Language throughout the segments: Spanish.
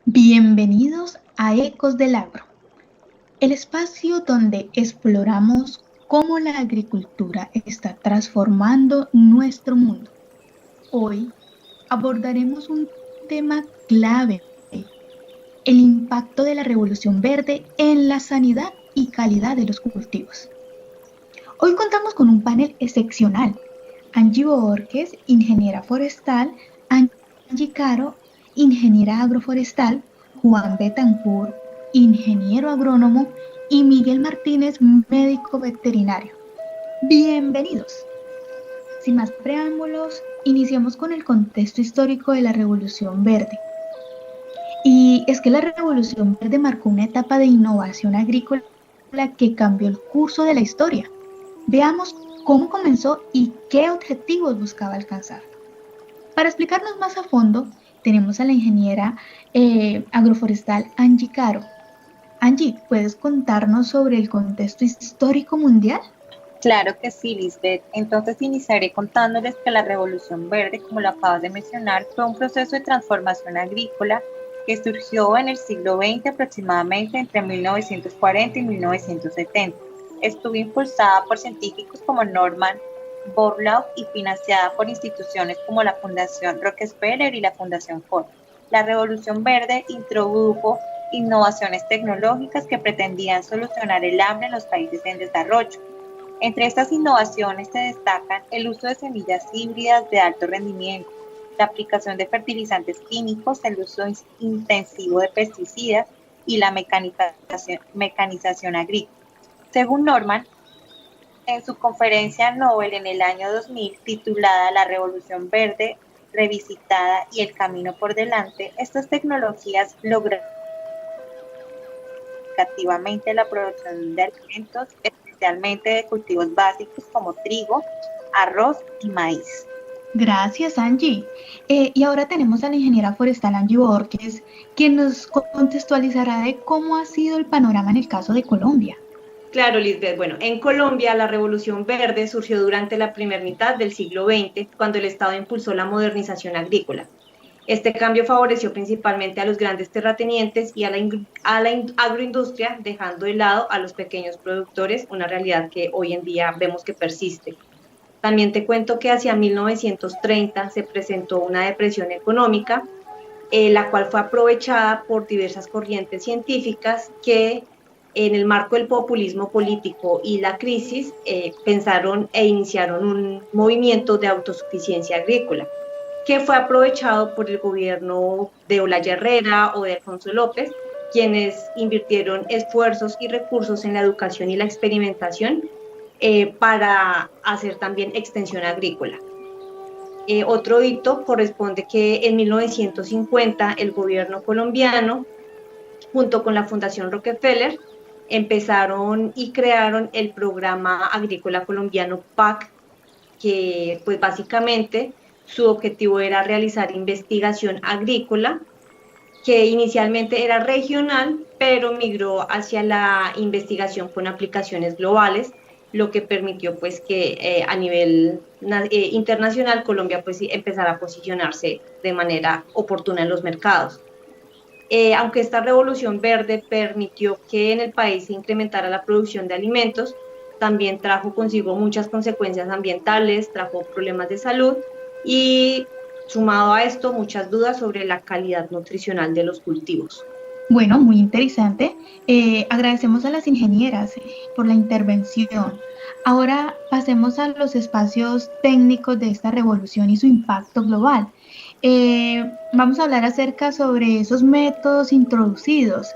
Bienvenidos a Ecos del Agro, el espacio donde exploramos cómo la agricultura está transformando nuestro mundo. Hoy abordaremos un tema clave, el impacto de la revolución verde en la sanidad y calidad de los cultivos. Hoy contamos con un panel excepcional. Angie Borges, ingeniera forestal, Angie Caro, ingeniera agroforestal, Juan Betancourt, ingeniero agrónomo y Miguel Martínez, médico veterinario. Bienvenidos. Sin más preámbulos, iniciamos con el contexto histórico de la Revolución Verde. Y es que la Revolución Verde marcó una etapa de innovación agrícola que cambió el curso de la historia. Veamos cómo comenzó y qué objetivos buscaba alcanzar. Para explicarnos más a fondo, tenemos a la ingeniera agroforestal Angie Caro. Angie, ¿puedes contarnos sobre el contexto histórico mundial? Claro que sí, Lisbeth. Entonces iniciaré contándoles que la Revolución Verde, como lo acabas de mencionar, fue un proceso de transformación agrícola que surgió en el siglo XX aproximadamente entre 1940 y 1970. Estuvo impulsada por científicos como Norman Borlaug y financiada por instituciones como la Fundación Rockefeller y la Fundación Ford. La Revolución Verde introdujo innovaciones tecnológicas que pretendían solucionar el hambre en los países en desarrollo. Entre estas innovaciones se destacan el uso de semillas híbridas de alto rendimiento, la aplicación de fertilizantes químicos, el uso intensivo de pesticidas y la mecanización agrícola. Según Norman, en su conferencia Nobel en el año 2000, titulada La Revolución Verde revisitada y el camino por delante, estas tecnologías lograron significativamente la producción de alimentos, especialmente de cultivos básicos como trigo, arroz y maíz. Gracias, Angie. Y ahora tenemos a la ingeniera forestal Angie Borges, quien nos contextualizará de cómo ha sido el panorama en el caso de Colombia. Claro, Lisbeth. Bueno, en Colombia la Revolución Verde surgió durante la primera mitad del siglo XX, cuando el Estado impulsó la modernización agrícola. Este cambio favoreció principalmente a los grandes terratenientes y a la agroindustria, dejando de lado a los pequeños productores, una realidad que hoy en día vemos que persiste. También te cuento que hacia 1930 se presentó una depresión económica, la cual fue aprovechada por diversas corrientes científicas que en el marco del populismo político y la crisis pensaron e iniciaron un movimiento de autosuficiencia agrícola que fue aprovechado por el gobierno de Olaya Herrera o de Alfonso López, quienes invirtieron esfuerzos y recursos en la educación y la experimentación para hacer también extensión agrícola. Otro hito corresponde que en 1950 el gobierno colombiano, junto con la Fundación Rockefeller, empezaron y crearon el programa agrícola colombiano PAC, que pues básicamente su objetivo era realizar investigación agrícola, que inicialmente era regional, pero migró hacia la investigación con aplicaciones globales, lo que permitió pues que a nivel internacional Colombia pues empezara a posicionarse de manera oportuna en los mercados. Aunque esta revolución verde permitió que en el país se incrementara la producción de alimentos, también trajo consigo muchas consecuencias ambientales, trajo problemas de salud y sumado a esto muchas dudas sobre la calidad nutricional de los cultivos. Bueno, muy interesante. Agradecemos a las ingenieras por la intervención. Ahora pasemos a los espacios técnicos de esta revolución y su impacto global. Vamos a hablar acerca sobre esos métodos introducidos.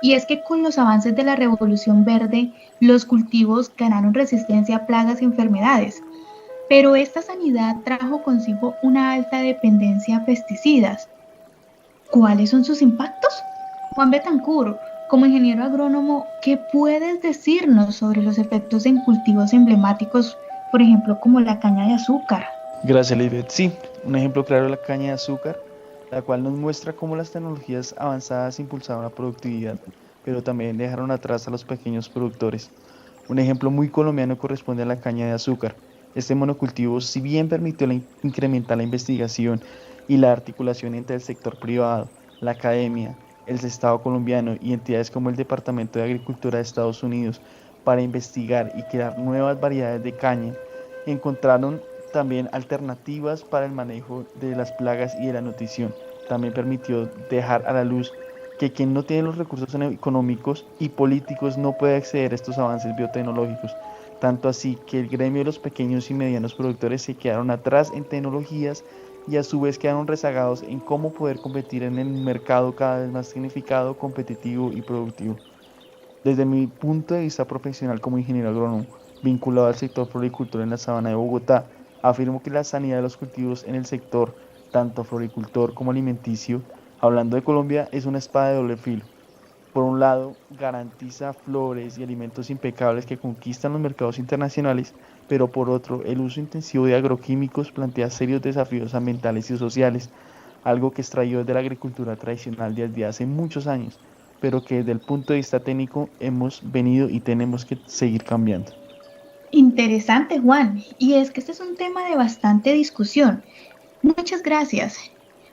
Y es que con los avances de la revolución verde, los cultivos ganaron resistencia a plagas y enfermedades. Pero esta sanidad trajo consigo una alta dependencia a pesticidas. ¿Cuáles son sus impactos? Juan Betancourt, como ingeniero agrónomo, ¿qué puedes decirnos sobre los efectos en cultivos emblemáticos, por ejemplo, como la caña de azúcar? Gracias, Lisbeth. Sí, un ejemplo claro es la caña de azúcar, la cual nos muestra cómo las tecnologías avanzadas impulsaron la productividad, pero también dejaron atrás a los pequeños productores. Un ejemplo muy colombiano corresponde a la caña de azúcar. Este monocultivo, si bien permitió incrementar la investigación y la articulación entre el sector privado, la academia, el Estado colombiano y entidades como el Departamento de Agricultura de Estados Unidos para investigar y crear nuevas variedades de caña, encontraron también alternativas para el manejo de las plagas y de la nutrición. También permitió dejar a la luz que quien no tiene los recursos económicos y políticos no puede acceder a estos avances biotecnológicos. Tanto así que el gremio de los pequeños y medianos productores se quedaron atrás en tecnologías y a su vez quedaron rezagados en cómo poder competir en el mercado cada vez más significado, competitivo y productivo. Desde mi punto de vista profesional como ingeniero agrónomo, vinculado al sector floricultura en la sabana de Bogotá, afirmo que la sanidad de los cultivos en el sector, tanto floricultor como alimenticio, hablando de Colombia, es una espada de doble filo. Por un lado, garantiza flores y alimentos impecables que conquistan los mercados internacionales, pero por otro, el uso intensivo de agroquímicos plantea serios desafíos ambientales y sociales, algo que es traído de la agricultura tradicional desde hace muchos años, pero que desde el punto de vista técnico hemos venido y tenemos que seguir cambiando. Interesante, Juan. Y es que este es un tema de bastante discusión. Muchas gracias.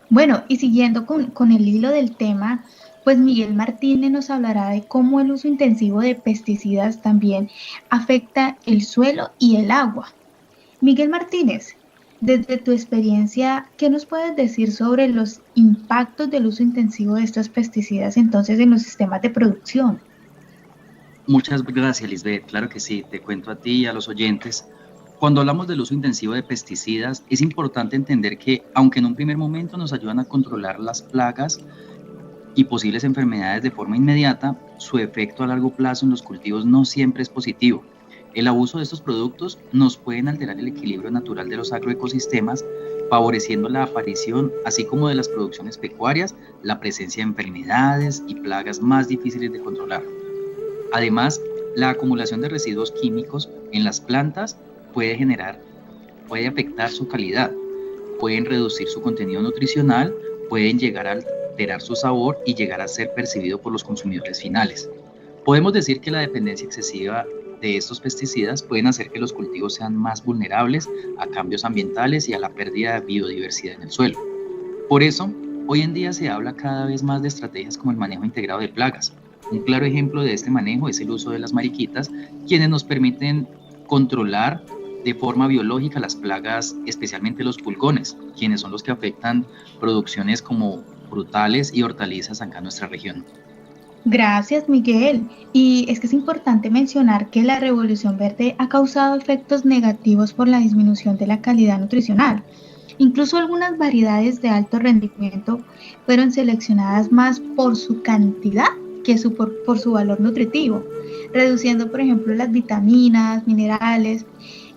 Bueno, y siguiendo con el hilo del tema, pues Miguel Martínez nos hablará de cómo el uso intensivo de pesticidas también afecta el suelo y el agua. Miguel Martínez, desde tu experiencia, ¿qué nos puedes decir sobre los impactos del uso intensivo de estos pesticidas entonces en los sistemas de producción? Muchas gracias, Lisbeth. Claro que sí, te cuento a ti y a los oyentes. Cuando hablamos del uso intensivo de pesticidas, es importante entender que, aunque en un primer momento nos ayudan a controlar las plagas y posibles enfermedades de forma inmediata, su efecto a largo plazo en los cultivos no siempre es positivo. El abuso de estos productos nos pueden alterar el equilibrio natural de los agroecosistemas, favoreciendo la aparición, así como de las producciones pecuarias, la presencia de enfermedades y plagas más difíciles de controlar. Además, la acumulación de residuos químicos en las plantas puede afectar su calidad, pueden reducir su contenido nutricional, pueden llegar a alterar su sabor y llegar a ser percibido por los consumidores finales. Podemos decir que la dependencia excesiva de estos pesticidas pueden hacer que los cultivos sean más vulnerables a cambios ambientales y a la pérdida de biodiversidad en el suelo. Por eso, hoy en día se habla cada vez más de estrategias como el manejo integrado de plagas. Un claro ejemplo de este manejo es el uso de las mariquitas, quienes nos permiten controlar de forma biológica las plagas, especialmente los pulgones, quienes son los que afectan producciones como frutales y hortalizas acá en nuestra región. Gracias, Miguel. Y es que es importante mencionar que la Revolución Verde ha causado efectos negativos por la disminución de la calidad nutricional. Incluso algunas variedades de alto rendimiento fueron seleccionadas más por su cantidad que por su valor nutritivo, reduciendo, por ejemplo, las vitaminas, minerales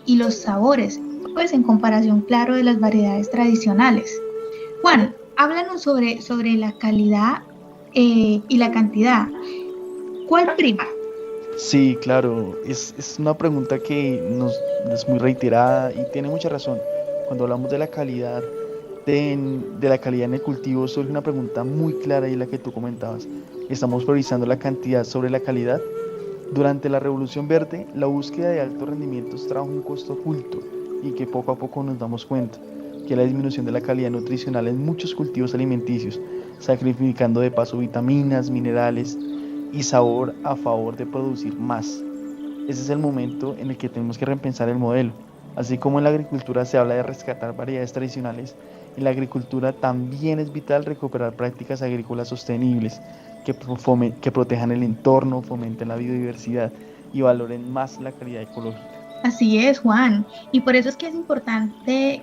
y los sabores, pues en comparación, claro, de las variedades tradicionales. Juan, háblanos sobre la calidad y la cantidad. ¿Cuál prima? Sí, claro, es una pregunta que es muy reiterada y tiene mucha razón. Cuando hablamos de la calidad, de la calidad en el cultivo, surge una pregunta muy clara y la que tú comentabas. ¿Estamos priorizando la cantidad sobre la calidad? Durante la Revolución Verde, la búsqueda de altos rendimientos trajo un costo oculto y que poco a poco nos damos cuenta, que la disminución de la calidad nutricional en muchos cultivos alimenticios, sacrificando de paso vitaminas, minerales y sabor a favor de producir más. Ese es el momento en el que tenemos que repensar el modelo. Así como en la agricultura se habla de rescatar variedades tradicionales, en la agricultura también es vital recuperar prácticas agrícolas sostenibles que protejan el entorno, fomenten la biodiversidad y valoren más la calidad ecológica. Así es, Juan. Y por eso es que es importante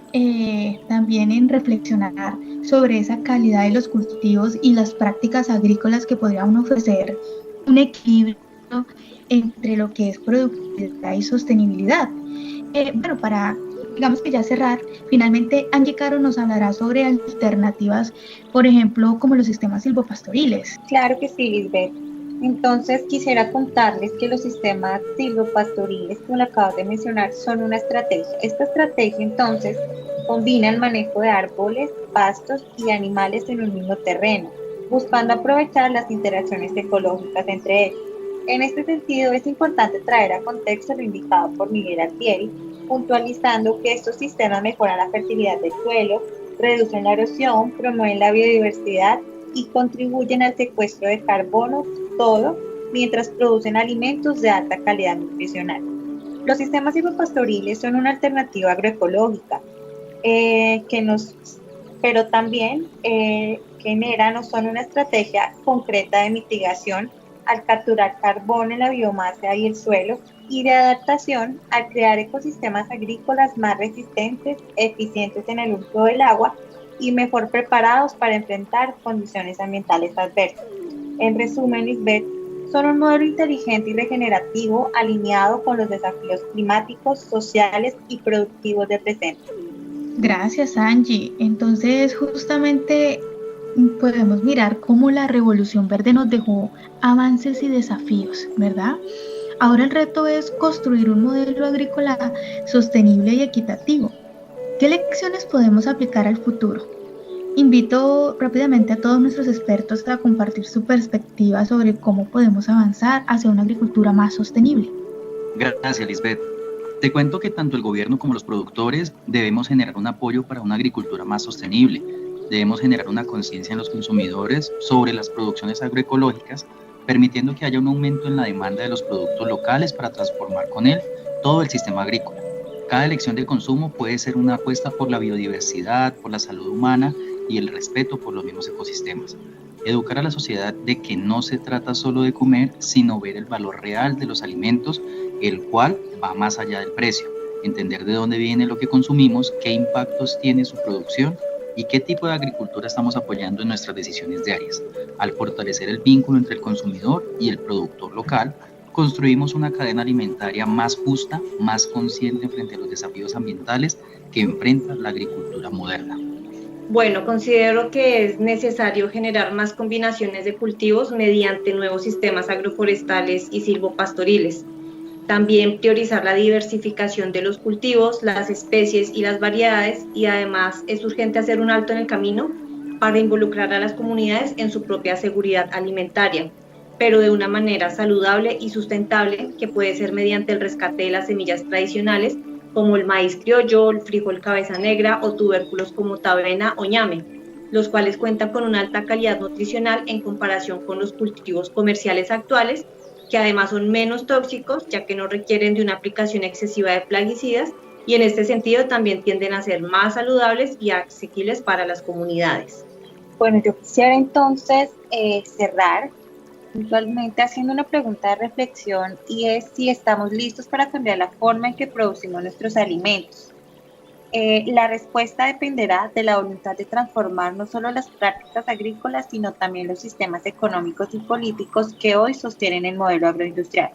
también en reflexionar sobre esa calidad de los cultivos y las prácticas agrícolas que podrían ofrecer un equilibrio entre lo que es productividad y sostenibilidad. Bueno, para, digamos que ya cerrar, finalmente Angie Caro nos hablará sobre alternativas, por ejemplo, como los sistemas silvopastoriles. Claro que sí, Lisbeth. Entonces quisiera contarles que los sistemas silvopastoriles, como lo acabas de mencionar, son una estrategia. Esta estrategia entonces combina el manejo de árboles, pastos y animales en un mismo terreno, buscando aprovechar las interacciones ecológicas entre ellos. En este sentido, es importante traer a contexto lo indicado por Miguel Altieri, puntualizando que estos sistemas mejoran la fertilidad del suelo, reducen la erosión, promueven la biodiversidad y contribuyen al secuestro de carbono, todo mientras producen alimentos de alta calidad nutricional. Los sistemas silvopastoriles son una alternativa agroecológica pero también generan o son una estrategia concreta de mitigación al capturar carbón en la biomasa y el suelo y de adaptación al crear ecosistemas agrícolas más resistentes, eficientes en el uso del agua y mejor preparados para enfrentar condiciones ambientales adversas. En resumen, Lisbeth, son un modelo inteligente y regenerativo alineado con los desafíos climáticos, sociales y productivos del presente. Gracias, Angie. Entonces, justamente podemos mirar cómo la Revolución Verde nos dejó avances y desafíos, ¿verdad? Ahora el reto es construir un modelo agrícola sostenible y equitativo. ¿Qué lecciones podemos aplicar al futuro? Invito rápidamente a todos nuestros expertos a compartir su perspectiva sobre cómo podemos avanzar hacia una agricultura más sostenible. Gracias, Lisbeth. Te cuento que tanto el gobierno como los productores debemos generar un apoyo para una agricultura más sostenible. Debemos generar una conciencia en los consumidores sobre las producciones agroecológicas, permitiendo que haya un aumento en la demanda de los productos locales para transformar con él todo el sistema agrícola. Cada elección de consumo puede ser una apuesta por la biodiversidad, por la salud humana y el respeto por los mismos ecosistemas. Educar a la sociedad de que no se trata solo de comer, sino ver el valor real de los alimentos, el cual va más allá del precio. Entender de dónde viene lo que consumimos, qué impactos tiene su producción y qué tipo de agricultura estamos apoyando en nuestras decisiones diarias. Al fortalecer el vínculo entre el consumidor y el productor local, construimos una cadena alimentaria más justa, más consciente frente a los desafíos ambientales que enfrenta la agricultura moderna. Bueno, considero que es necesario generar más combinaciones de cultivos mediante nuevos sistemas agroforestales y silvopastoriles. También priorizar la diversificación de los cultivos, las especies y las variedades, y además es urgente hacer un alto en el camino para involucrar a las comunidades en su propia seguridad alimentaria, pero de una manera saludable y sustentable, que puede ser mediante el rescate de las semillas tradicionales como el maíz criollo, el frijol cabeza negra o tubérculos como avena o ñame, los cuales cuentan con una alta calidad nutricional en comparación con los cultivos comerciales actuales, que además son menos tóxicos, ya que no requieren de una aplicación excesiva de plaguicidas, y en este sentido también tienden a ser más saludables y asequibles para las comunidades. Bueno, yo quisiera entonces cerrar puntualmente haciendo una pregunta de reflexión, y es si estamos listos para cambiar la forma en que producimos nuestros alimentos. La respuesta dependerá de la voluntad de transformar no solo las prácticas agrícolas, sino también los sistemas económicos y políticos que hoy sostienen el modelo agroindustrial.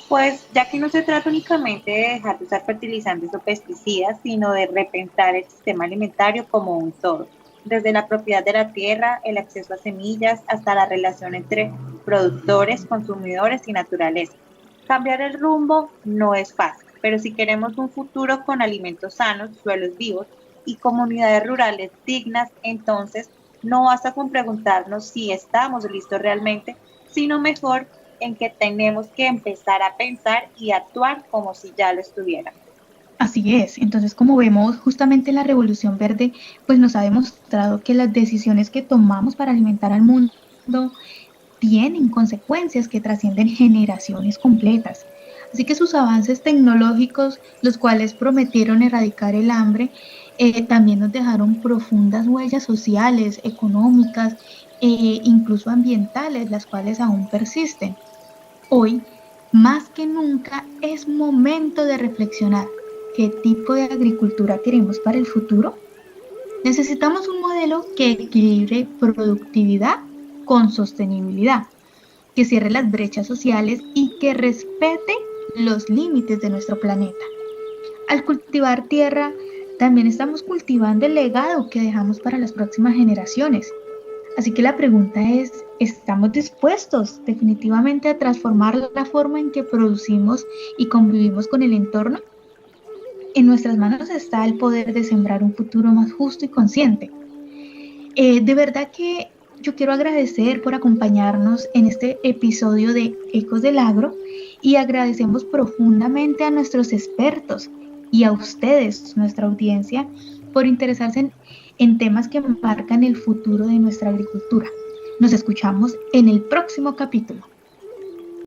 Pues ya que no se trata únicamente de dejar de usar fertilizantes o pesticidas, sino de repensar el sistema alimentario como un todo, desde la propiedad de la tierra, el acceso a semillas, hasta la relación entre productores, consumidores y naturaleza. Cambiar el rumbo no es fácil, pero si queremos un futuro con alimentos sanos, suelos vivos y comunidades rurales dignas, entonces no basta con preguntarnos si estamos listos realmente, sino mejor en que tenemos que empezar a pensar y actuar como si ya lo estuviéramos. Así es, entonces como vemos, justamente la Revolución Verde pues nos ha demostrado que las decisiones que tomamos para alimentar al mundo tienen consecuencias que trascienden generaciones completas. Así que sus avances tecnológicos, los cuales prometieron erradicar el hambre, también nos dejaron profundas huellas sociales, económicas e incluso ambientales, las cuales aún persisten. Hoy, más que nunca, es momento de reflexionar qué tipo de agricultura queremos para el futuro. Necesitamos un modelo que equilibre productividad con sostenibilidad, que cierre las brechas sociales y que respete los límites de nuestro planeta. Al cultivar tierra, también estamos cultivando el legado que dejamos para las próximas generaciones. Así que la pregunta es, ¿estamos dispuestos definitivamente a transformar la forma en que producimos y convivimos con el entorno? En nuestras manos está el poder de sembrar un futuro más justo y consciente. De verdad que yo quiero agradecer por acompañarnos en este episodio de Ecos del Agro y agradecemos profundamente a nuestros expertos y a ustedes, nuestra audiencia, por interesarse en temas que marcan el futuro de nuestra agricultura. Nos escuchamos en el próximo capítulo.